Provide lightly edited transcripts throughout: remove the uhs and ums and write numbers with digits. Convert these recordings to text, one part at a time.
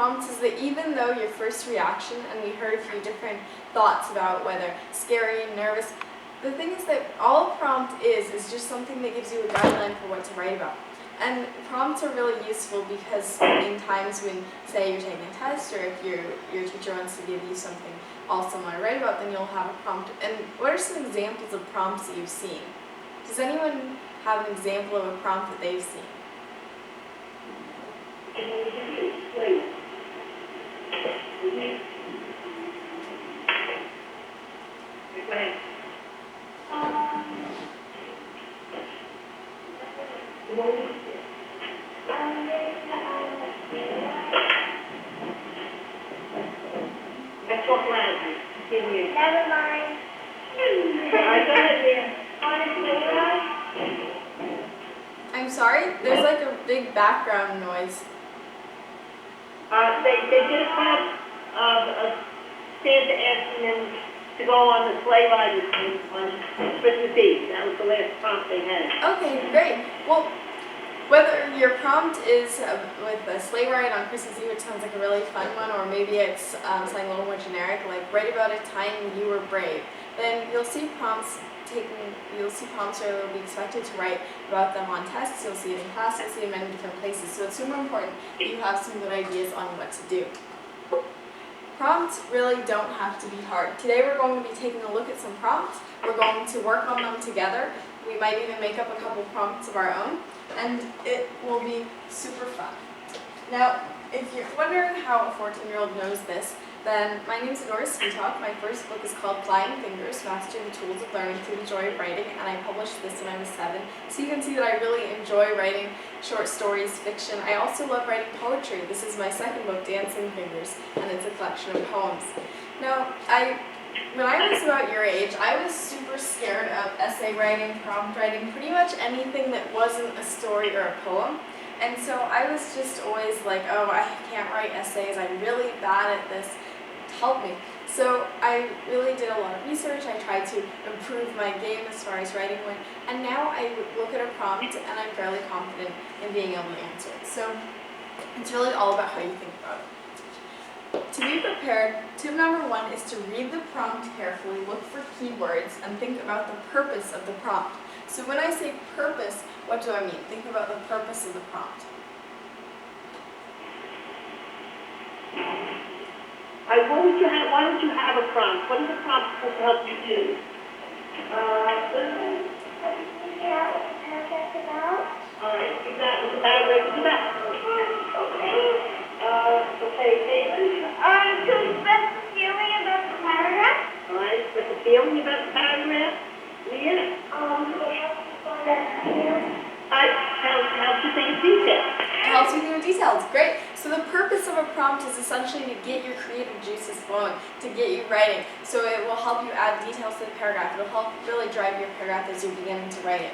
prompts is that even though your first reaction, and we heard a few different thoughts about whether scary, nervous, the thing is that all a prompt is just something that gives you a guideline for what to write about. And prompts are really useful because in times when, say, you're taking a test, or if your teacher wants to give you something awesome to write about, then you'll have a prompt. And what are some examples of prompts that you've seen? Does anyone have an example of a prompt that they've seen? Never mind. I'm sorry? There's like a big background noise. They did a prompt of Santa asking them to go on the sleigh ride on Christmas Eve. That was the last prompt they had. Okay, great. Well, whether your prompt is with a sleigh ride on Christmas Eve, which sounds like a really fun one, or maybe it's something a little more generic, like write about a time you were brave, then you'll see prompts where they'll be expected to write about them on tests. You'll see it in class, you'll see it in many different places. So it's super important that you have some good ideas on what to do. Prompts really don't have to be hard. Today we're going to be taking a look at some prompts. We're going to work on them together. We might even make up a couple prompts of our own, and it will be super fun. Now, if you're wondering how a 14-year-old knows this, then my name is Nora Speetalk. My first book is called Flying Fingers, Mastering the Tools of Learning Through the Joy of Writing, and I published this when I was 7. So you can see that I really enjoy writing short stories, fiction. I also love writing poetry. This is my second book, Dancing Fingers, and it's a collection of poems. Now, when I was about your age, I was super scared of essay writing, prompt writing, pretty much anything that wasn't a story or a poem. And so I was just always like, oh, I can't write essays, I'm really bad at this, help me. So I really did a lot of research, I tried to improve my game as far as writing went, and now I look at a prompt and I'm fairly confident in being able to answer it. So it's really all about how you think about it. To be prepared, tip number 1 is to read the prompt carefully, look for keywords, and think about the purpose of the prompt. So when I say purpose, what do I mean? Think about the purpose of the prompt. Why don't you have a prompt? What is the prompt supposed to help you do? All right, do that. What's the paragraph? Do that. Okay, David. To express the feeling about the paragraph. All right, express the feeling about the paragraph. Leah? Helps you think of detail. It helps you think of details. Great. So the purpose of a prompt is essentially to get your creative juices flowing, to get you writing. So it will help you add details to the paragraph. It will help really drive your paragraph as you're beginning to write it.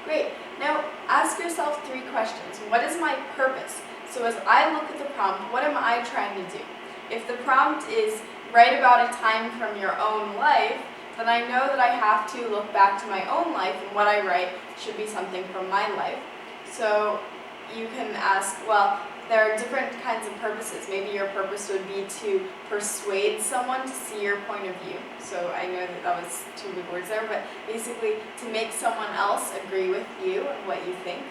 Great. Now ask yourself 3 questions. What is my purpose? So as I look at the prompt, what am I trying to do? If the prompt is write about a time from your own life, then I know that I have to look back to my own life, and what I write should be something from my life. So you can ask, well, there are different kinds of purposes. Maybe your purpose would be to persuade someone to see your point of view. So I know that was 2 big words there, but basically to make someone else agree with you and what you think.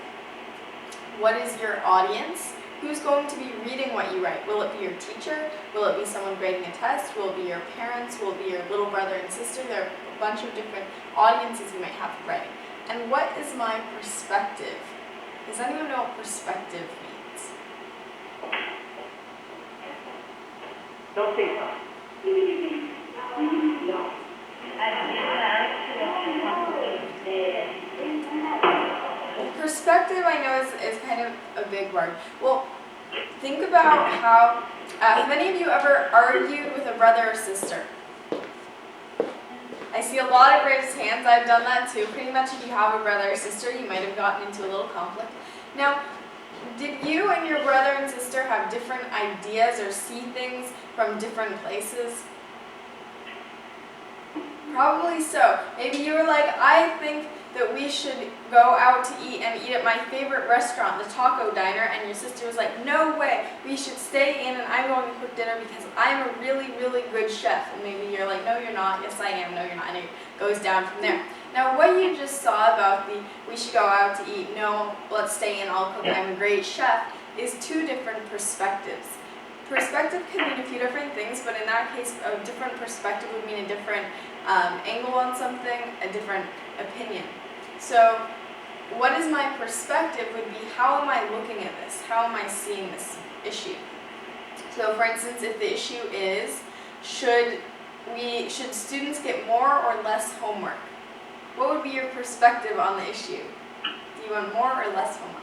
What is your audience? Who's going to be reading what you write? Will it be your teacher? Will it be someone grading a test? Will it be your parents? Will it be your little brother and sister? There are a bunch of different audiences you might have for writing. And what is my perspective? Does anyone know what perspective means? Don't think so. No. Perspective, I know, is kind of a big word. Well, think about how, have any of you ever argued with a brother or sister? I see a lot of raised hands. I've done that too. Pretty much if you have a brother or sister, you might have gotten into a little conflict. Now, did you and your brother and sister have different ideas or see things from different places? Probably so. Maybe you were like, I think that we should go out to eat and eat at my favorite restaurant, the Taco Diner, and your sister was like, no way, we should stay in and I'm going to cook dinner because I'm a really, really good chef. And maybe you're like, no, you're not. Yes, I am. No, you're not. And it goes down from there. Now, what you just saw about the we should go out to eat, no, let's stay in, I'll cook, I'm a great chef, is two different perspectives. Perspective can mean a few different things, but in that case, a different perspective would mean a different angle on something, a different opinion. So, what is my perspective would be, how am I looking at this? How am I seeing this issue? So, for instance, if the issue is, should students get more or less homework? What would be your perspective on the issue? Do you want more or less homework?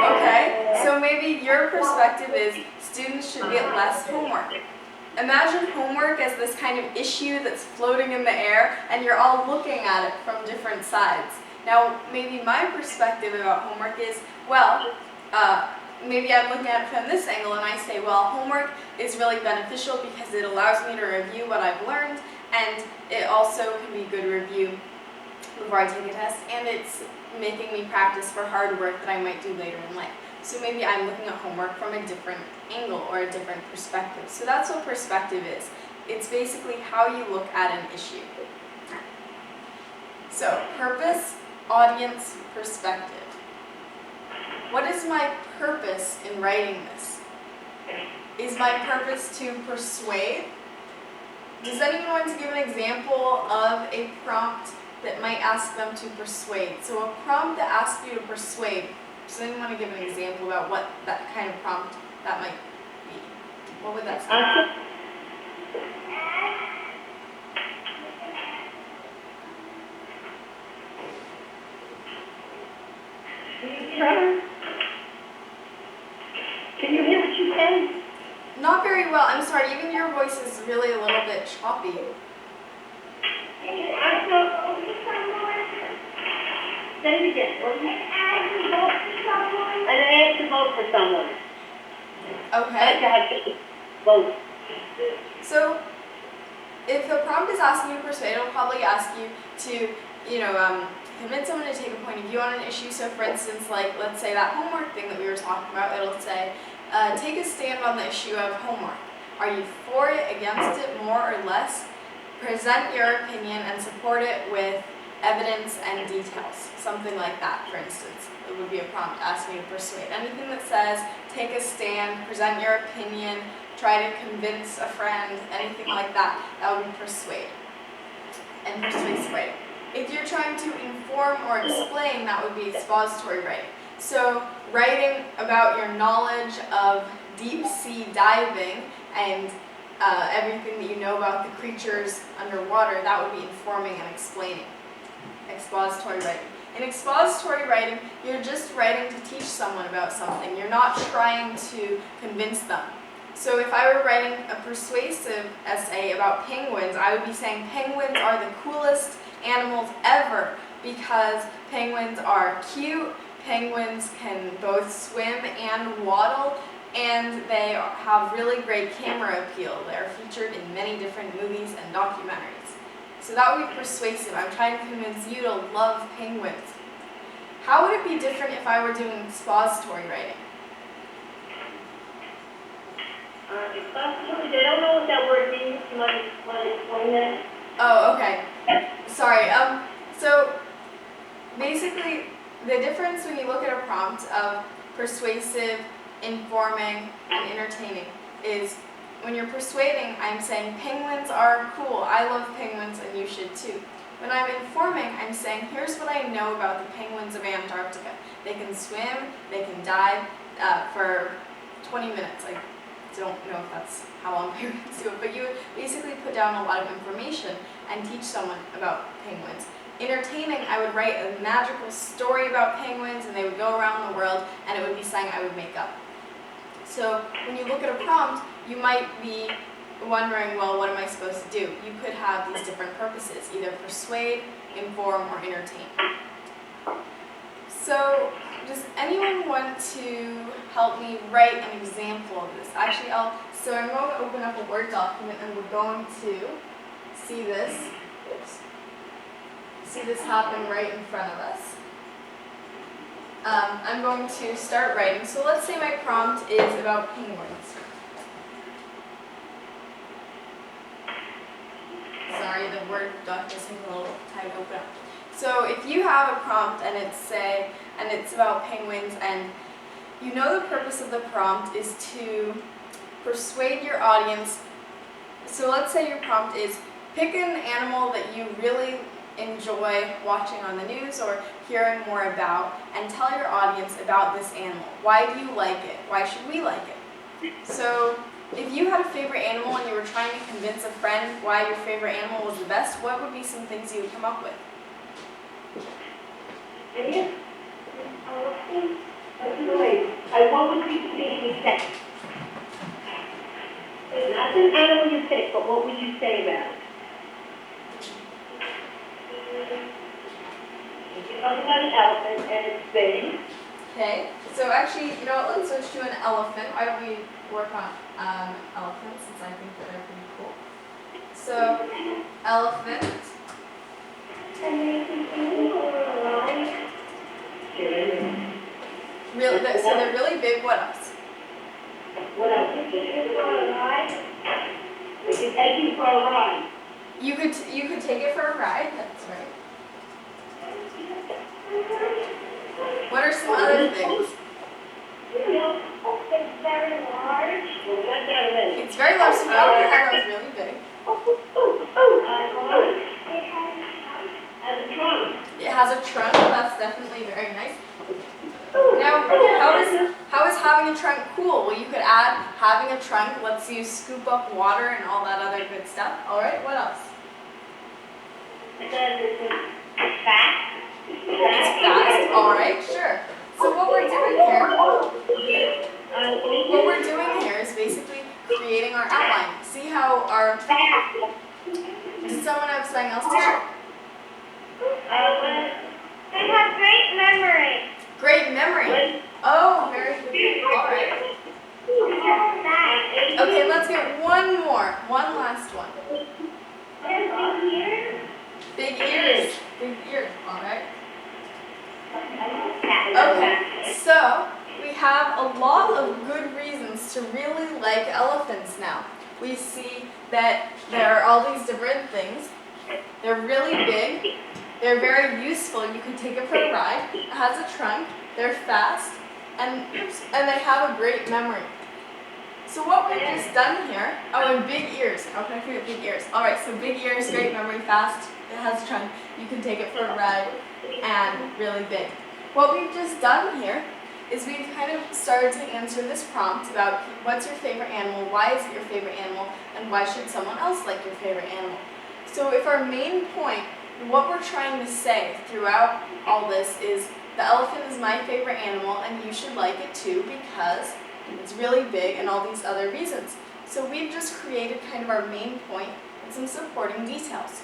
Okay, so maybe your perspective is students should get less homework. Imagine homework as this kind of issue that's floating in the air and you're all looking at it from different sides. Now, maybe my perspective about homework is, well, maybe I'm looking at it from this angle and I say, well, homework is really beneficial because it allows me to review what I've learned, and it also can be good review before I take a test, and it's making me practice for hard work that I might do later in life. So maybe I'm looking at homework from a different angle or a different perspective. So that's what perspective is. It's basically how you look at an issue. So purpose, audience, perspective. What is my purpose in writing this? Is my purpose to persuade? Does anyone want to give an example of a prompt that might ask them to persuade? So a prompt that asks you to persuade. Does anyone want to give an example about what that kind of prompt that might be? What would that say? Can you hear what you say? Not very well. I'm sorry. Even your voice is really a little bit choppy. Say it again. And I have to vote for someone. Okay. I have to vote. So, if the prompt is asking you to persuade, it'll probably ask you to, convince someone to take a point of view on an issue. So, for instance, like, let's say that homework thing that we were talking about, it'll say, take a stand on the issue of homework. Are you for it, against it, more or less? Present your opinion and support it with evidence and details. Something like that, for instance. It would be a prompt asking you to persuade. Anything that says, take a stand, present your opinion, try to convince a friend, anything like that, that would be persuade. And persuasive writing. If you're trying to inform or explain, that would be expository writing. So, writing about your knowledge of deep sea diving and everything that you know about the creatures underwater, that would be informing and explaining. Expository writing. In expository writing, you're just writing to teach someone about something. You're not trying to convince them. So if I were writing a persuasive essay about penguins, I would be saying penguins are the coolest animals ever because penguins are cute, penguins can both swim and waddle, and they have really great camera appeal. They're featured in many different movies and documentaries. So that would be persuasive. I'm trying to convince you to love penguins. How would it be different if I were doing expository writing? Expository, they don't know what that word means. You want to explain that? Oh, okay. Sorry. So basically, the difference when you look at a prompt of persuasive, informing, and entertaining is when you're persuading, I'm saying penguins are cool. I love penguins and you should too. When I'm informing, I'm saying here's what I know about the penguins of Antarctica. They can swim, they can dive for 20 minutes. I don't know if that's how long penguins do it, but you would basically put down a lot of information and teach someone about penguins. Entertaining, I would write a magical story about penguins and they would go around the world and it would be something I would make up. So when you look at a prompt, you might be wondering, well, what am I supposed to do? You could have these different purposes, either persuade, inform, or entertain. So does anyone want to help me write an example of this? Actually, so I'm going to open up a Word document and we're going to see this. Oops. See this happen right in front of us. I'm going to start writing. So let's say my prompt is about penguins. Sorry, the Word doc just took a little time to open up. So if you have a prompt and it's about penguins, and you know the purpose of the prompt is to persuade your audience. So let's say your prompt is pick an animal that you really enjoy watching on the news or hearing more about, and tell your audience about this animal. Why do you like it? Why should we like it? So if you had a favorite animal and you were trying to convince a friend why your favorite animal was the best, what would be some things you would come up with? What would you say? Not an animal you pick, but what would you say about it? You're talking about an elephant and it's big. Okay, so actually, you know what, let's switch to an elephant. Why don't we work on elephants, since I think that they're pretty cool. So, elephant. So they're really big. What else? What else? We can take you for a ride. You could take it for a ride. That's right. What are some other things? It's very large. It's very large. So how would that was really big? Has a trunk. It has a trunk. That's definitely very nice. Now, how is having a trunk cool? Well, you could add having a trunk lets you scoop up water and all that other good stuff. All right. What else? It's fast. It's fast. All right. Sure. So what we're doing here is basically creating our outline. See how our. Does someone have something else to share? They have great memory. Great memory. Oh, very good. All right. Okay, let's get one more. One last one. Big ears. Big ears. All right. Okay, so we have a lot of good reasons to really like elephants now. We see that there are all these different things. They're really big. They're very useful. You can take it for a ride. It has a trunk. They're fast, and they have a great memory. So what we've just done here, oh, and big ears. How can I forget big ears? All right, so big ears, great memory, fast. It has a trunk. You can take it for a ride, and really big. What we've just done here is we've kind of started to answer this prompt about what's your favorite animal, why is it your favorite animal, and why should someone else like your favorite animal. So if our main point, what we're trying to say throughout all this is the elephant is my favorite animal and you should like it too because it's really big and all these other reasons. So we've just created kind of our main point and some supporting details.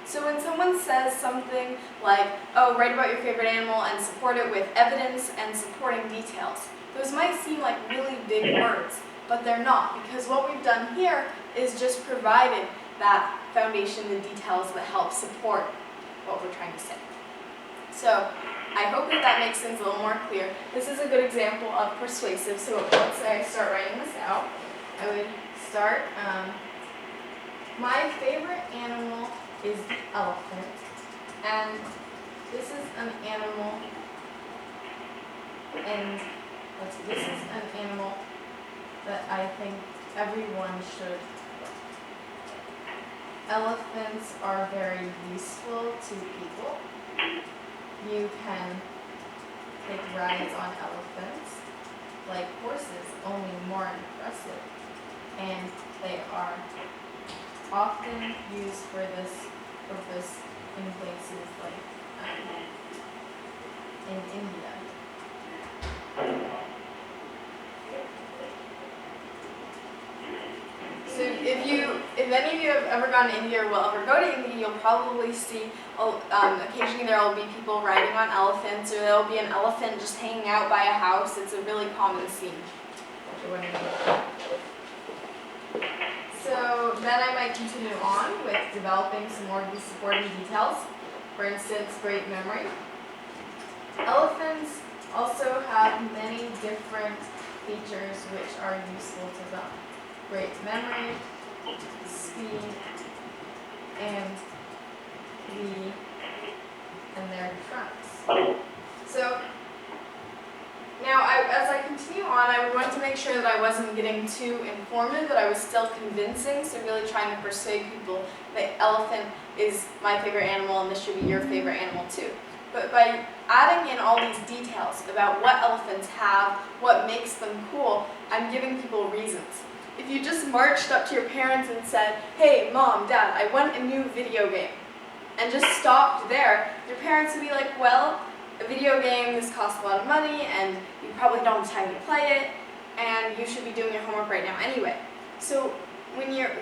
So when someone says something like, oh, write about your favorite animal and support it with evidence and supporting details, those might seem like really big words, but they're not, because what we've done here is just provided that foundation, the details that help support what we're trying to say. So I hope that makes things a little more clear. This is a good example of persuasive. So let's say I start writing this out. I would start, my favorite animal is elephant, and this is an animal, and this is an animal that I think everyone should. Elephants are very useful to people. You can take rides on elephants, like horses, only more impressive, and they are often used for this purpose in places like in India. So if if any of you have ever gone to India or will ever go to India, you'll probably see, occasionally there will be people riding on elephants, or there will be an elephant just hanging out by a house. It's a really common scene. So then I might continue on with developing some more of these supporting details. For instance, great memory. Elephants also have many different features which are useful to them. Great memory, speed, and their trunks. So now, as I continue on, I would want to make sure that I wasn't getting too informative, that I was still convincing, so really trying to persuade people that elephant is my favorite animal and this should be your favorite animal too. But by adding in all these details about what elephants have, what makes them cool, I'm giving people reasons. If you just marched up to your parents and said, hey, Mom, Dad, I want a new video game, and just stopped there, your parents would be like, well, a video game, this costs a lot of money, and you probably don't have time to play it, and you should be doing your homework right now anyway. So when you're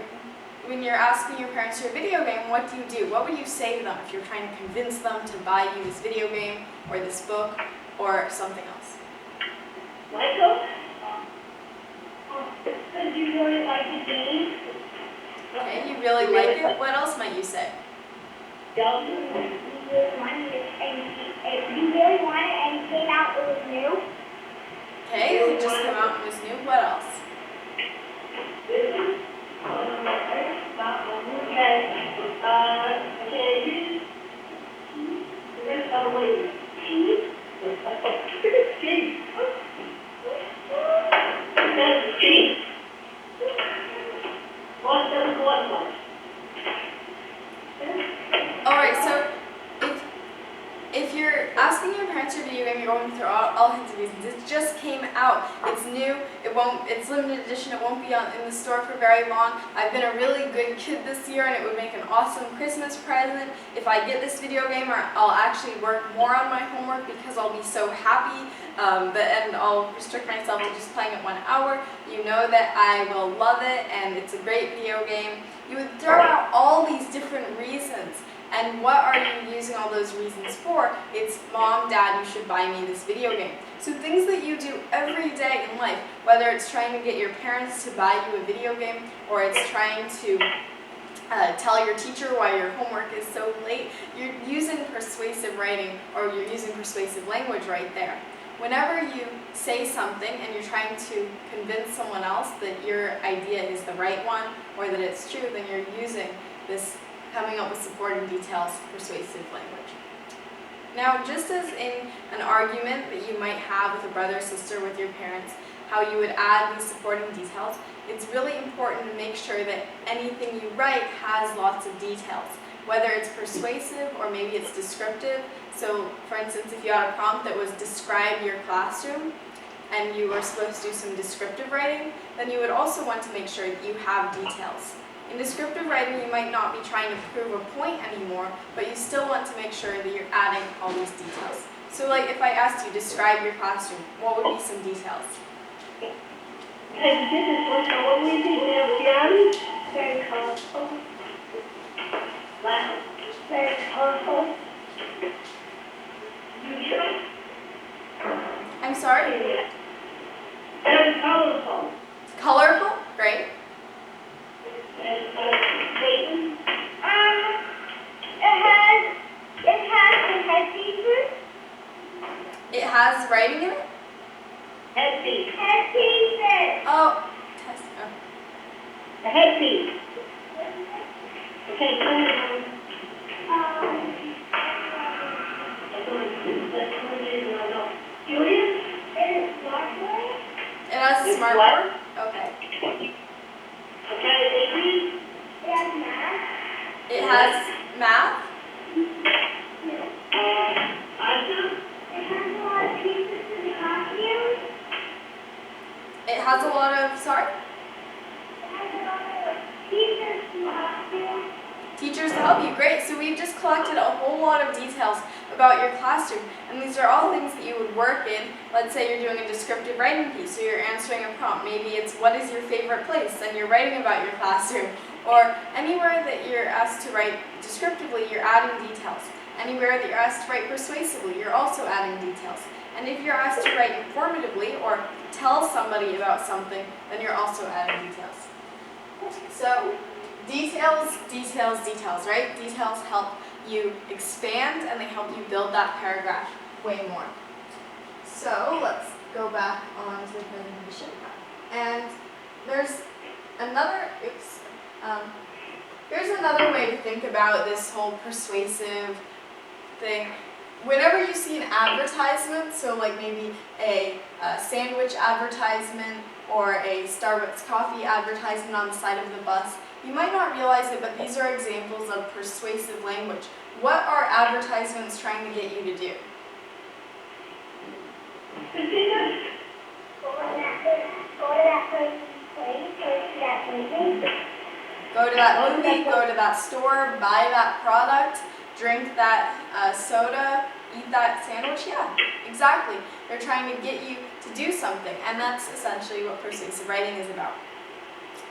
asking your parents for a video game, what do? What would you say to them if you're trying to convince them to buy you this video game, or this book, or something else? Michael? Because you really like the game? Okay, you really like it. What else might you say? Don't You really wanted it and it came out, it was new. Okay, it just came out and was new. What else? Alright, so if you're asking your parents for a video game, you're going through all kinds of reasons. It just came out. It's new. It's limited edition. It won't be in the store for very long. I've been a really good kid this year, and it would make an awesome Christmas present. If I get this video game, I'll actually work more on my homework because I'll be so happy, and I'll restrict myself to just playing it 1 hour. You know that I will love it, and it's a great video game. You would throw out all these different reasons. And what are you using all those reasons for? It's, Mom, Dad, you should buy me this video game. So things that you do every day in life, whether it's trying to get your parents to buy you a video game, or it's trying to tell your teacher why your homework is so late, you're using persuasive writing, or you're using persuasive language right there. Whenever you say something and you're trying to convince someone else that your idea is the right one, or that it's true, then you're using this coming up with supporting details, persuasive language. Now, just as in an argument that you might have with a brother or sister with your parents, how you would add these supporting details, it's really important to make sure that anything you write has lots of details, whether it's persuasive or maybe it's descriptive. So, for instance, if you had a prompt that was describe your classroom, and you were supposed to do some descriptive writing, then you would also want to make sure that you have details. In descriptive writing, you might not be trying to prove a point anymore, but you still want to make sure that you're adding all these details. So like if I asked you, describe your classroom, what would be some details? And this is what we think now, Gianni? Very colorful. Wow. Very colorful. I'm sorry? Very colorful. Colorful? Great. And Peyton? It has the head pieces. It has writing in it? Headpiece. Head pieces. Oh, test. Oh. The headpiece. Okay, go ahead. Julia? It is smartboard. It has a It's smart what? board? Okay. Okay, Adrian? It has math. It has math? Asa? It has a lot of pieces to the costume. It has a lot of, sorry? It has a lot of pieces to the costume. Teachers to help you. Great. So we've just collected a whole lot of details about your classroom. And these are all things that you would work in. Let's say you're doing a descriptive writing piece, so you're answering a prompt. Maybe it's what is your favorite place, and you're writing about your classroom. Or anywhere that you're asked to write descriptively, you're adding details. Anywhere that you're asked to write persuasively, you're also adding details. And if you're asked to write informatively or tell somebody about something, then you're also adding details. So details, details, details, right? Details help you expand and they help you build that paragraph way more. So let's go back on to the presentation. And there's another, here's another way to think about this whole persuasive thing. Whenever you see an advertisement, so like maybe a sandwich advertisement or a Starbucks coffee advertisement on the side of the bus, you might not realize it, but these are examples of persuasive language. What are advertisements trying to get you to do? Go to that place, Go to that movie, go to that store, buy that product, drink that soda, eat that sandwich. Yeah, exactly. They're trying to get you to do something, and that's essentially what persuasive writing is about.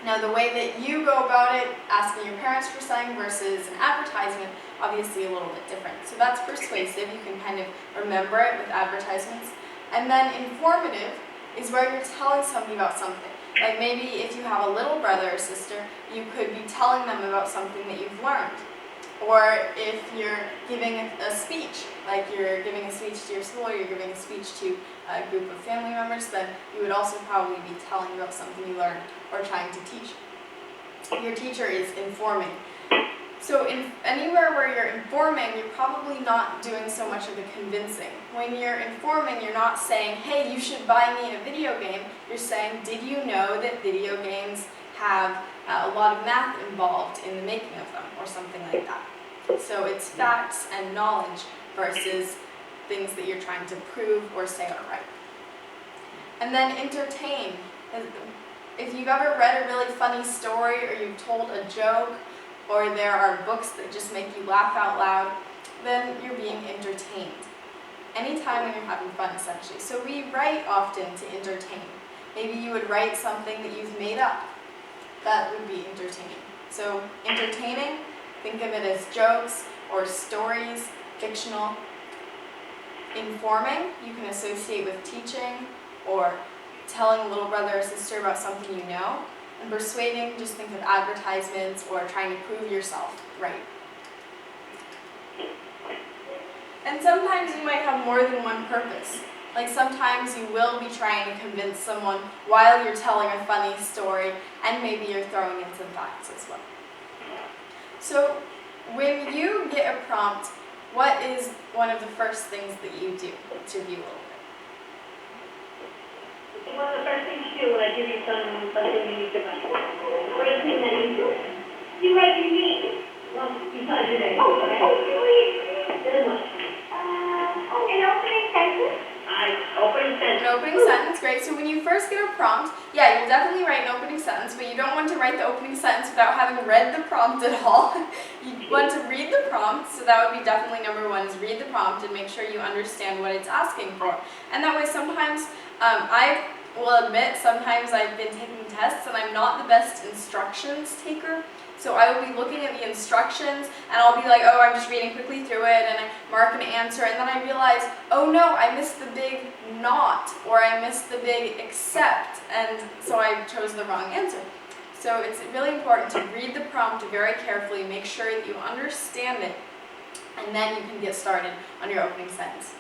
Now, the way that you go about it, asking your parents for something versus an advertisement, obviously a little bit different. So that's persuasive. You can kind of remember it with advertisements. And then informative is where you're telling somebody about something. Like maybe if you have a little brother or sister, you could be telling them about something that you've learned. Or if you're giving a speech, like you're giving a speech to your school or you're giving a speech to a group of family members, then you would also probably be telling about something you learned or trying to teach. Your teacher is informing. So anywhere where you're informing, you're probably not doing so much of the convincing. When you're informing, you're not saying, hey, you should buy me a video game. You're saying, did you know that video games have a lot of math involved in the making of them, or something like that. So it's facts and knowledge versus things that you're trying to prove or say are right. And then entertain. If you've ever read a really funny story or you've told a joke or there are books that just make you laugh out loud, then you're being entertained. Anytime when you're having fun, essentially. So we write often to entertain. Maybe you would write something that you've made up. That would be entertaining. So entertaining, think of it as jokes or stories, fictional. Informing, you can associate with teaching or telling a little brother or sister about something you know. And persuading, just think of advertisements or trying to prove yourself right. And sometimes you might have more than one purpose. Like sometimes you will be trying to convince someone while you're telling a funny story, and maybe you're throwing in some facts as well. So when you get a prompt, what is one of the first things that you do to review a little bit? One of the first things you do when I give you something you need to write. First thing that you do, you write your name. Well, besides your name, okay? Then what? An opening sentence. Opening sentence. An opening sentence, great. So when you first get a prompt, yeah, you'll definitely write an opening sentence, but you don't want to write the opening sentence without having read the prompt at all. You want to read the prompt, so that would be definitely number one, is read the prompt and make sure you understand what it's asking for. And that way sometimes, I will admit, sometimes I've been taking tests and I'm not the best instructions taker. So I will be looking at the instructions and I'll be like, oh, I'm just reading quickly through it and I mark an answer, and then I realize, oh no, I missed the big not, or I missed the big except, and so I chose the wrong answer. So it's really important to read the prompt very carefully, make sure that you understand it, and then you can get started on your opening sentence.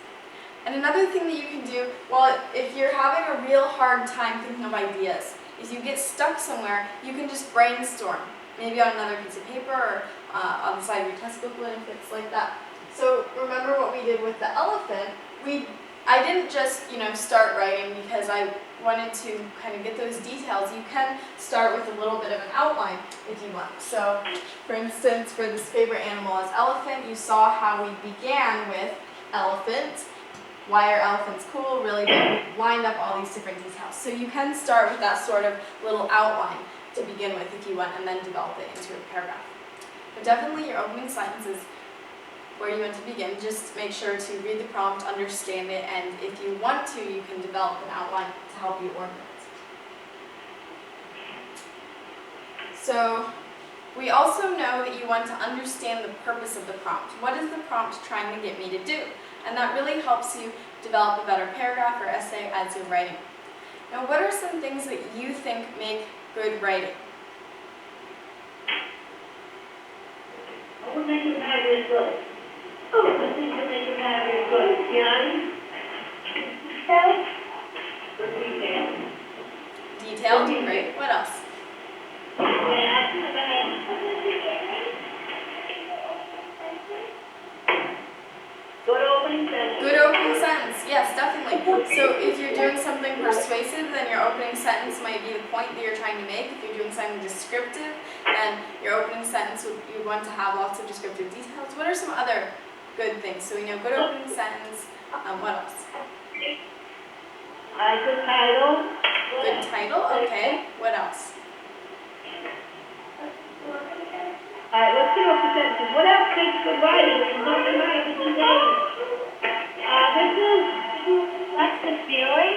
And another thing that you can do, well, if you're having a real hard time thinking of ideas, if you get stuck somewhere, you can just brainstorm. Maybe on another piece of paper or on the side of your test booklet if it's like that. So remember what we did with the elephant. I didn't just start writing because I wanted to kind of get those details. You can start with a little bit of an outline if you want. So for instance, for this favorite animal as elephant, you saw how we began with elephant. Why are elephants cool? Really good. Lined up all these different details. So you can start with that sort of little outline to begin with if you want, and then develop it into a paragraph. But definitely your opening sentence is where you want to begin. Just make sure to read the prompt, understand it, and if you want to, you can develop an outline to help you organize. So we also know that you want to understand the purpose of the prompt. What is the prompt trying to get me to do? And that really helps you develop a better paragraph or essay as you're writing. Now, what are some things that you think make good writing? What makes a paragraph good? Oh, the things that make a paragraph good. Young, detail. Detailed? Great. What else? Good opening sentence. Good opening sentence. Yes, definitely. So if you're doing something persuasive, then your opening sentence might be the point that you're trying to make. If you're doing something descriptive, then your opening sentence you'd want to have lots of descriptive details. What are some other good things? So we know good opening sentence. What else? Good title. Good title. Okay. What else? Alright, let's get off the sentences. What else makes good writing? There's nothing right with the name. That's the feeling.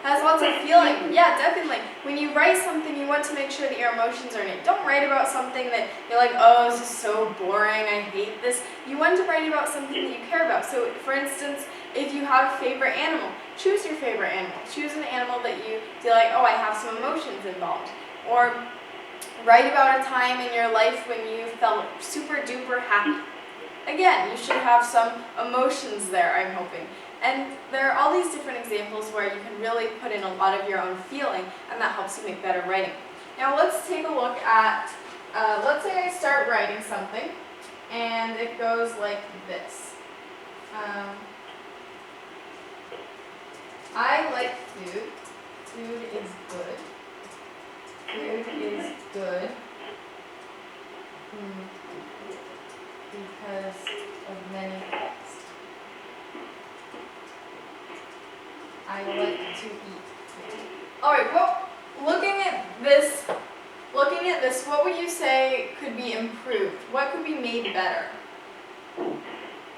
Has lots of feeling. Yeah, definitely. When you write something, you want to make sure that your emotions are in it. Don't write about something that you're like, oh, this is so boring, I hate this. You want to write about something that you care about. So, for instance, if you have a favorite animal, choose your favorite animal. Choose an animal that you feel like, oh, I have some emotions involved. Or write about a time in your life when you felt super duper happy. Again, you should have some emotions there, I'm hoping. And there are all these different examples where you can really put in a lot of your own feeling, and that helps you make better writing. Now let's take a look at, let's say I start writing something, and it goes like this. I like food. Food is good. Food is good because of many things. I like to eat food. Alright, well, looking at this, what would you say could be improved? What could be made better?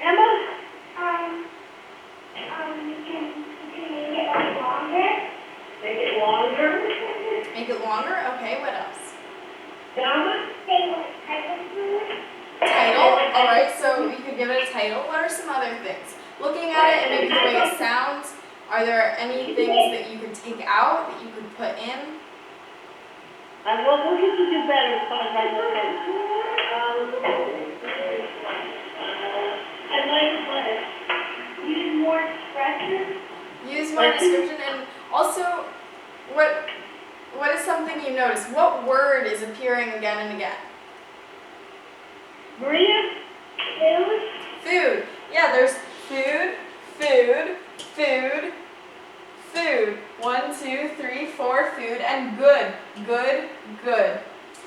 Emma? You can make it longer. Make it longer. Make it longer? Okay, what else? Dama? Say what type of food. Title. Alright, so we could give it a title. What are some other things? Looking at it and maybe the way it sounds, are there any things that you could take out, that you could put in? What could you do better as far as I know? I like what? Use more expression. Use more description, and also, what is something you notice? What word is appearing again and again? Maria? Food. Food. Yeah, there's food, food, food, food. 1, 2, 3, 4, food, and good, good, good.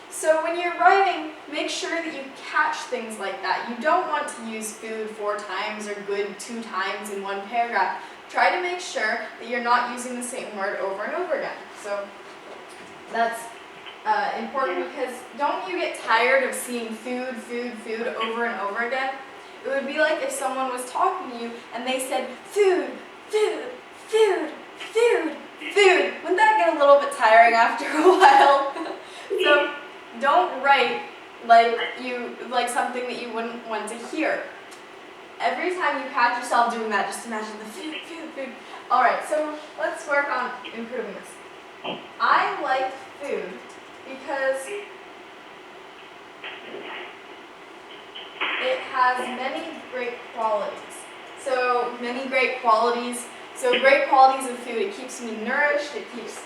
So when you're writing, make sure that you catch things like that. You don't want to use food 4 times or good 2 times in one paragraph. Try to make sure that you're not using the same word over and over again. So that's important, because don't you get tired of seeing food, food, food over and over again? It would be like if someone was talking to you and they said food, food, food, food, food. Wouldn't that get a little bit tiring after a while? So don't write like something that you wouldn't want to hear. Every time you catch yourself doing that, just imagine the food, food, food. Alright, so let's work on improving this. I like food because it has many great qualities. So many great qualities. So great qualities of food. It keeps me nourished. It keeps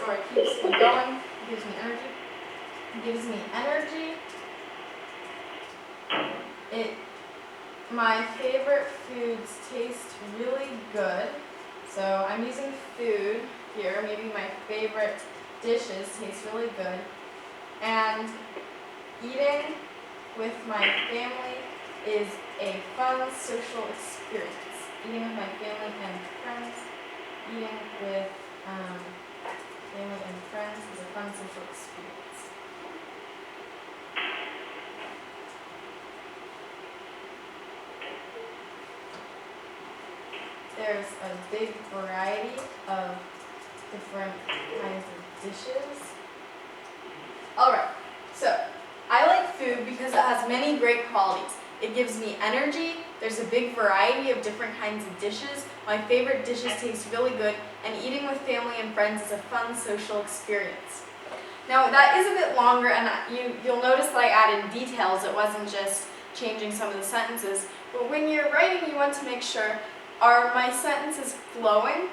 me going. It gives me energy. It gives me energy. My favorite foods taste really good. So I'm using food here. Maybe my favorite dishes taste really good. And eating with my family is a fun social experience. Eating with my family and friends. Eating with family and friends is a fun social experience. there's a big variety of different kinds of dishes. Alright, so I like food because it has many great qualities. It gives me energy, there's a big variety of different kinds of dishes. My favorite dishes taste really good, and eating with family and friends is a fun social experience. Now that is a bit longer, and you'll notice that I added details. It wasn't just changing some of the sentences. But when you're writing, you want to make sure, are my sentences flowing?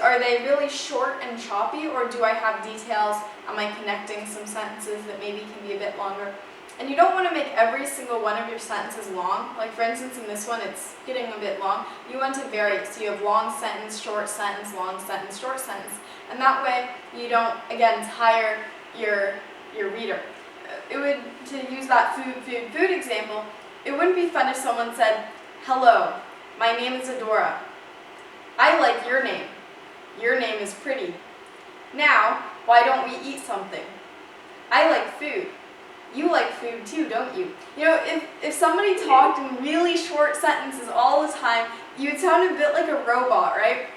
Are they really short and choppy, or do I have details? Am I connecting some sentences that maybe can be a bit longer? And you don't want to make every single one of your sentences long. Like for instance in this one, it's getting a bit long. You want to vary it, so you have long sentence, short sentence, long sentence, short sentence. And that way you don't, again, tire your reader. To use that food example, it wouldn't be fun if someone said, "Hello, my name is Adora. I like your name. Your name is pretty. Now, why don't we eat something? I like food. You like food too, don't you?" You know, if somebody talked in really short sentences all the time, you would sound a bit like a robot, right?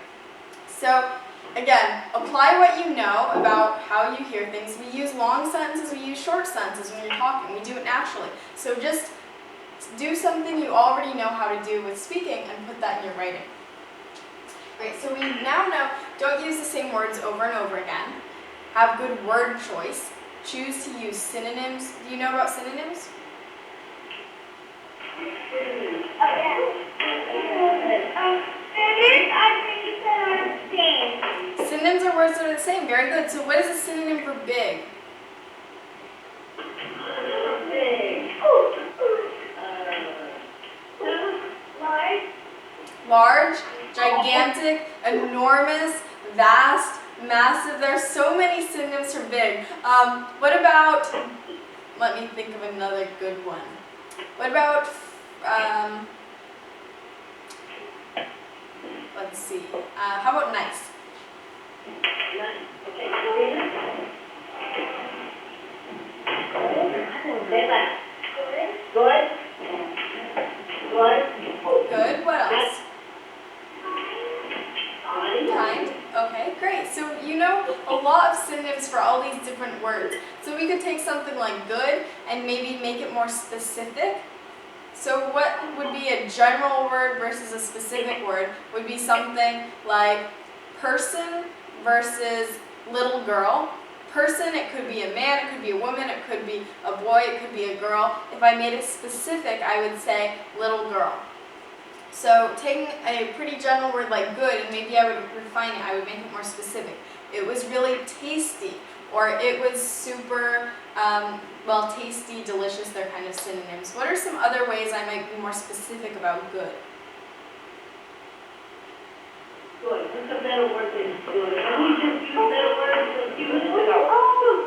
So, again, apply what you know about how you hear things. We use long sentences, we use short sentences when you're talking. We do it naturally. So just do something you already know how to do with speaking and put that in your writing. Right, so we now know, don't use the same words over and over again. Have good word choice. Choose to use synonyms. Do you know about synonyms? Synonyms are words that are the same. Very good. So what is a synonym for big? Large, gigantic, enormous, vast, massive. There are so many synonyms for big. What about, let me think of another good one. What about, let's see, how about nice? Good. Good. What else? Kind. Okay, great. So you know a lot of synonyms for all these different words. So we could take something like good and maybe make it more specific. So what would be a general word versus a specific word would be something like person versus little girl. Person, it could be a man, it could be a woman, it could be a boy, it could be a girl. If I made it specific, I would say little girl. So taking a pretty general word like good, and maybe I would refine it, I would make it more specific. It was really tasty, or it was super, tasty, delicious, they're kind of synonyms. What are some other ways I might be more specific about good? Good. What's a better word than good? Can we just use better words than use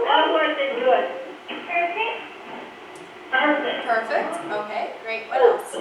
better word than good? Perfect. Perfect. Perfect. Okay, great. What else?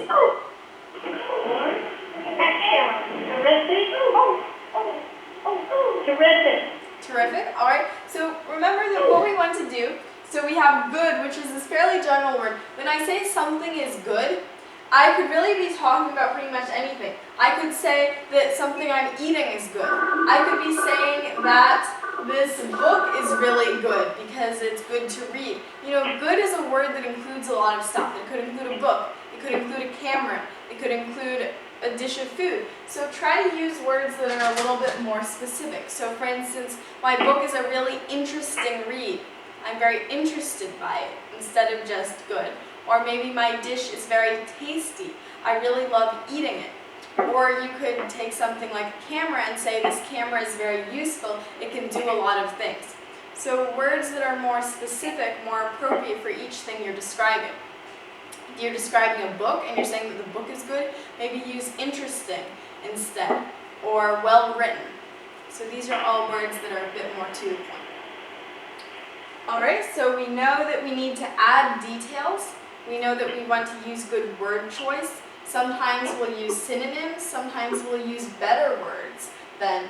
Terrific. Terrific. All right. So remember that what we want to do, so we have good, which is this fairly general word. When I say something is good, I could really be talking about pretty much anything. I could say that something I'm eating is good. I could be saying that this book is really good because it's good to read. You know, good is a word that includes a lot of stuff. It could include a book. It could include a camera. It could include a dish of food. So try to use words that are a little bit more specific. So for instance, my book is a really interesting read. I'm very interested by it instead of just good. Or maybe my dish is very tasty. I really love eating it. Or you could take something like a camera and say this camera is very useful. It can do a lot of things. So words that are more specific, more appropriate for each thing you're describing. If you're describing a book and you're saying that the book is good, maybe use interesting instead, or well written. So these are all words that are a bit more to the point. Alright, so we know that we need to add details. We know that we want to use good word choice. Sometimes we'll use synonyms, sometimes we'll use better words than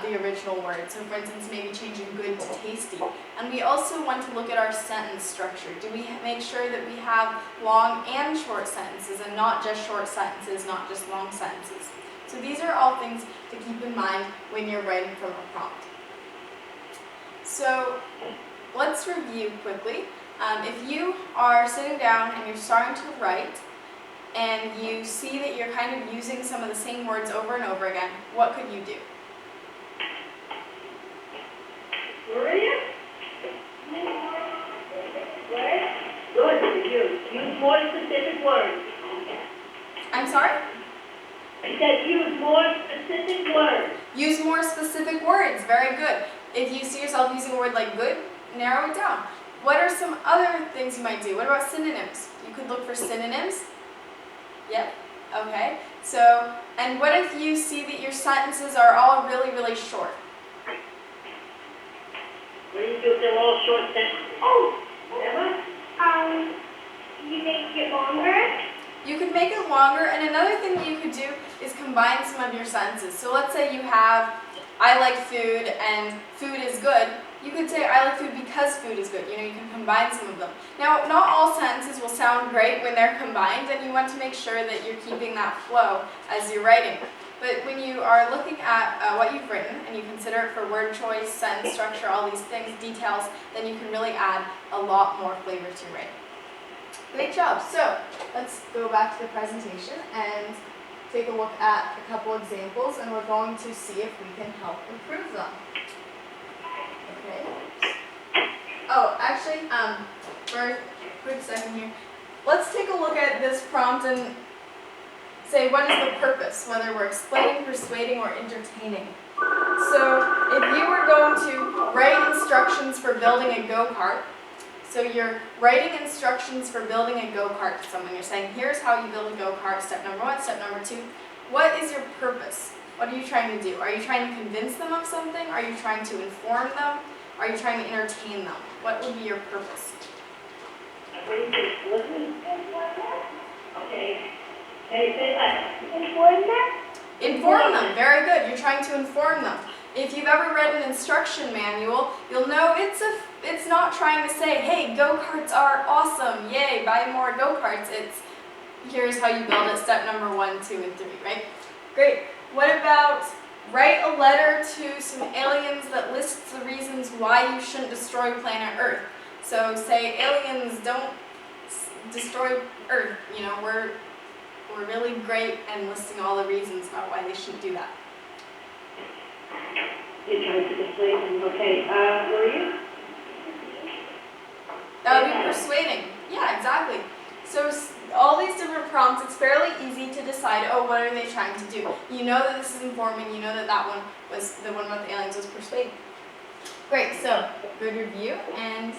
the original word. So for instance, maybe changing good to tasty. And we also want to look at our sentence structure. Do we make sure that we have long and short sentences and not just short sentences, not just long sentences? So these are all things to keep in mind when you're writing from a prompt. So let's review quickly. If you are sitting down and you're starting to write, and you see that you're kind of using some of the same words over and over again, what could you do? Maria? Good, use more specific words. I'm sorry? I said use more specific words. Use more specific words. Very good. If you see yourself using a word like good, narrow it down. What are some other things you might do? What about synonyms? You could look for synonyms. Yep. Okay. So, and what if you see that your sentences are all really, really short? What do you do if they're all short sentences? Oh, Emma? you make it longer. You could make it longer, and another thing you could do is combine some of your sentences. So let's say you have, I like food and food is good. You could say, I like food because food is good. You know, you can combine some of them. Now, not all sentences will sound great when they're combined, and you want to make sure that you're keeping that flow as you're writing. But when you are looking at what you've written, and you consider it for word choice, sentence structure, all these things, details, then you can really add a lot more flavor to your writing. Great job. So let's go back to the presentation and take a look at a couple examples, and we're going to see if we can help improve them. Okay. Oh, actually, for a quick second here, let's take a look at this prompt and say what is the purpose, whether we're explaining, persuading, or entertaining. So if you were going to write instructions for building a go-kart, so you're writing instructions for building a go-kart to someone. You're saying, here's how you build a go-kart, step number 1, step number 2. What is your purpose? What are you trying to do? Are you trying to convince them of something? Are you trying to inform them? Are you trying to entertain them? What would be your purpose? What do you think? Listen? Okay. Hey, say that. Inform them. Inform them. Very good. You're trying to inform them. If you've ever read an instruction manual, you'll know it's not trying to say, hey, go-karts are awesome. Yay, buy more go-karts. It's here's how you build it, step number 1, 2, and 3, right? Great. What about write a letter to some aliens that lists the reasons why you shouldn't destroy planet Earth. So say aliens don't destroy Earth. You know, we're really great, and listing all the reasons about why they shouldn't do that. You're trying to persuade them. Okay. Maria? That would be persuading. Yeah, exactly. So all these different prompts, it's fairly easy to decide, oh, what are they trying to do? You know that this is informing, you know that that one was, the one about the aliens was persuading. Great, so good review, and